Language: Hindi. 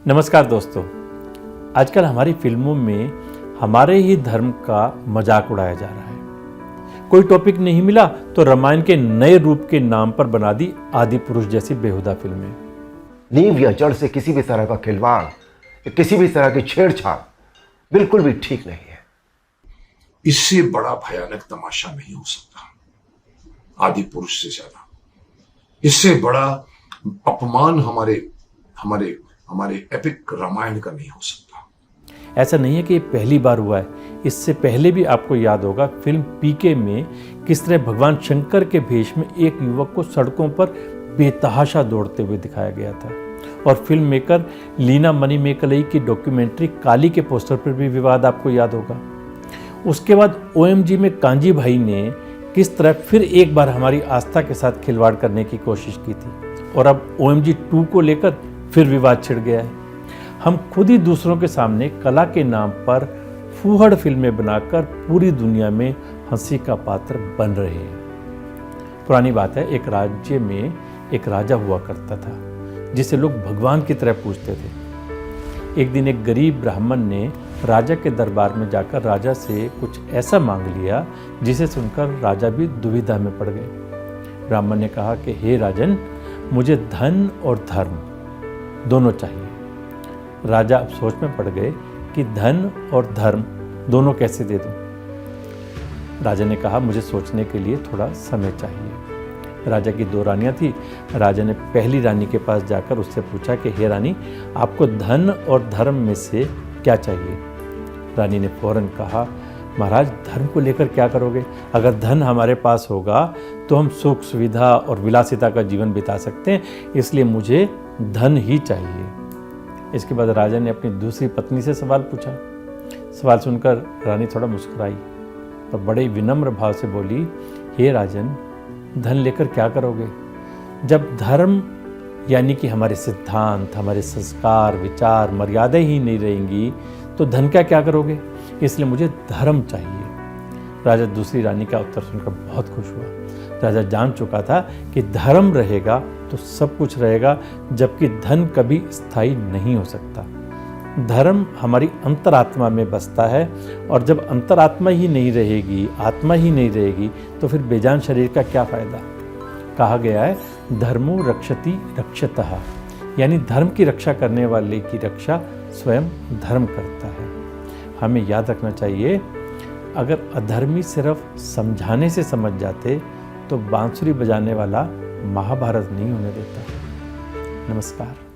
नमस्कार दोस्तों। आजकल हमारी फिल्मों में हमारे ही धर्म का मजाक उड़ाया जा रहा है। कोई टॉपिक नहीं मिला तो रामायण के नए रूप के नाम पर बना दी आदि पुरुष जैसी बेहुदा फिल्में। नींव या जड़ से किसी भी तरह का खिलवाड़, किसी भी तरह की छेड़छाड़ बिल्कुल भी ठीक नहीं है। इससे बड़ा भयानक तमाशा नहीं हो सकता आदि पुरुष से ज्यादा। इससे बड़ा अपमान हमारे एपिक रामायण का नहीं हो सकता। ऐसा नहीं है कि ये पहली बार हुआ है। इससे पहले भी आपको याद होगा फिल्म पीके में किस तरह भगवान शंकर के भेष में एक युवक को सड़कों पर बेतहाशा दौड़ते हुए दिखाया गया था। और फिल्म मेकर लीना मणिमेकलई की डॉक्यूमेंट्री काली के पोस्टर पर भी विवाद आपको याद होगा। उसके बाद ओएमजी में कांजी भाई ने किस तरह फिर एक बार हमारी आस्था के साथ खिलवाड़ करने की कोशिश की थी। और अब OMG 2 को लेकर फिर विवाद छिड़ गया है। हम खुद ही दूसरों के सामने कला के नाम पर फूहड़ फिल्में बनाकर पूरी दुनिया में हंसी का पात्र बन रहे हैं। पुरानी बात है, एक राज्य में एक राजा हुआ करता था जिसे लोग भगवान की तरह पूजते थे। एक दिन एक गरीब ब्राह्मण ने राजा के दरबार में जाकर राजा से कुछ ऐसा मांग लिया जिसे सुनकर राजा भी दुविधा में पड़ गए। ब्राह्मण ने कहा कि हे राजन, मुझे धन और धर्म दोनों चाहिए। राजा अब सोच में पड़ गए कि धन और धर्म दोनों कैसे दे दूं। राजा ने कहा मुझे सोचने के लिए थोड़ा समय चाहिए। राजा की 2 रानियां थी। राजा ने पहली रानी के पास जाकर उससे पूछा कि हे रानी, आपको धन और धर्म में से क्या चाहिए? रानी ने फौरन कहा, महाराज, धर्म को लेकर क्या करोगे? अगर धन हमारे पास होगा तो हम सुख सुविधा और विलासिता का जीवन बिता सकते हैं, इसलिए मुझे धन ही चाहिए। इसके बाद राजा ने अपनी दूसरी पत्नी से सवाल पूछा। सवाल सुनकर रानी थोड़ा मुस्कुराई और बड़े विनम्र भाव से बोली, हे राजन, धन लेकर क्या करोगे? जब धर्म यानी कि हमारे सिद्धांत, हमारे संस्कार, विचार, मर्यादाएं ही नहीं रहेंगी तो धन क्या करोगे? इसलिए मुझे धर्म चाहिए। राजा दूसरी रानी का उत्तर सुनकर बहुत खुश हुआ। राजा जान चुका था कि धर्म रहेगा तो सब कुछ रहेगा, जबकि धन कभी स्थायी नहीं हो सकता। धर्म हमारी अंतरात्मा में बसता है और जब अंतरात्मा ही नहीं रहेगी, आत्मा ही नहीं रहेगी, तो फिर बेजान शरीर का क्या फायदा? कहा गया है, धर्मो रक्षति रक्षतः, यानी धर्म की रक्षा करने वाले की रक्षा स्वयं धर्म करता है। हमें याद रखना चाहिए, अगर अधर्मी सिर्फ समझाने से समझ जाते तो बांसुरी बजाने वाला महाभारत नहीं होने देता। नमस्कार।